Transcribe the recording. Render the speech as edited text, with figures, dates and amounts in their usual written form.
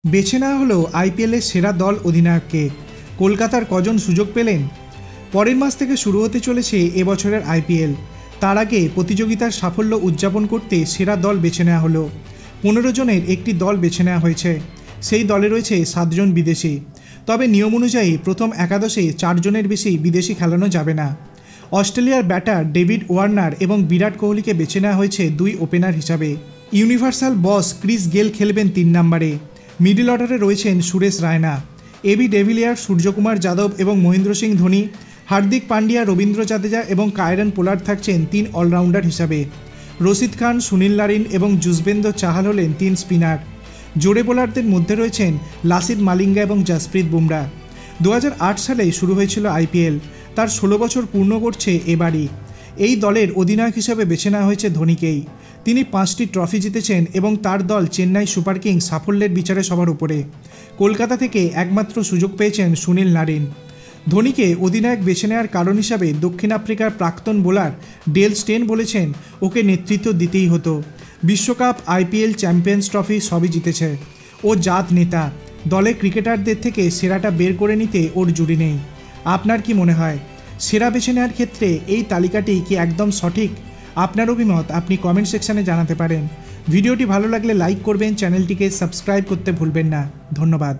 বেছে নেওয়া হলো আইপিএলের সেরা দল অধিনায়ককে। কলকাতার কজন সুযোগ পেলেন? পরের মাস থেকে শুরু হতে চলেছে এবছরের আইপিএল। তার আগে প্রতিযোগিতার সাফল্য উদযাপন করতে সেরা দল বেছে নেওয়া হলো। 15 জনের একটি দল বেছে নেওয়া হয়েছে। সেই দলে রয়েছে 7 জন বিদেশি। তবে নিয়ম অনুযায়ী প্রথম একাদশে 4 জনের বেশি বিদেশি খেলানো যাবে না। অস্ট্রেলিয়ার ব্যাটার ডেভিড ওয়ার্নার এবং বিরাট কোহলিকে বেছে নেওয়া হয়েছে 2 ওপেনার হিসাবে। ইউনিভার্সাল বস ক্রিস গেল খেলবেন 3 নম্বরে। মিডল অর্ডারে রয়েছেন সুরেশ রায়না, এবি ডেভিলিয়ার, সূর্যকুমার যাদব এবং মহেন্দ্র সিং ধোনি। হার্দিক পান্ডিয়া, রবীন্দ্র জাদেজা এবং কায়রন পোলার্ড থাকছেন 3 অলরাউন্ডার হিসাবে। রশিদ খান, সুনীল নারিন এবং যুজবেন্দ্র চাহাল হলেন 3 স্পিনার। জোড়ে বোলারদের মধ্যে রয়েছেন লাসিথ মালিঙ্গা এবং জসপ্রীত বুমরা। 2008 সালে শুরু হয়েছিল আইপিএল। তার 16 বছর পূর্ণ করছে এবারই। এই দলের অধিনায়ক হিসেবে বেছে নেওয়া হয়েছে ধোনিকেই। তিনি 5টি ট্রফি জিতেছেন এবং তার দল চেন্নাই সুপার কিংস সাফল্যের বিচারে সবার উপরে। কলকাতা থেকে একমাত্র সুযোগ পেয়েছেন সুনীল নারিন। ধোনিকে অধিনায়ক বেছে নেওয়ার কারণ হিসাবে দক্ষিণ আফ্রিকার প্রাক্তন বোলার ডেল স্টেন বলেছেন, ওকে নেতৃত্ব দিতেই হতো। বিশ্বকাপ, আইপিএল, চ্যাম্পিয়ন্স ট্রফি সবই জিতেছে। ও জাত নেতা। দলে ক্রিকেটারদের থেকে সেরাটা বের করে নিতে ওর জুড়ি নেই। আপনার কি মনে হয়, সেরা বেছে নেওয়ার ক্ষেত্রে এই তালিকাটি কি একদম সঠিক? আপনার অভিমত আপনি কমেন্ট সেকশানে জানাতে পারেন। ভিডিওটি ভালো লাগলে লাইক করবেন, চ্যানেলটিকে সাবস্ক্রাইব করতে ভুলবেন না। ধন্যবাদ।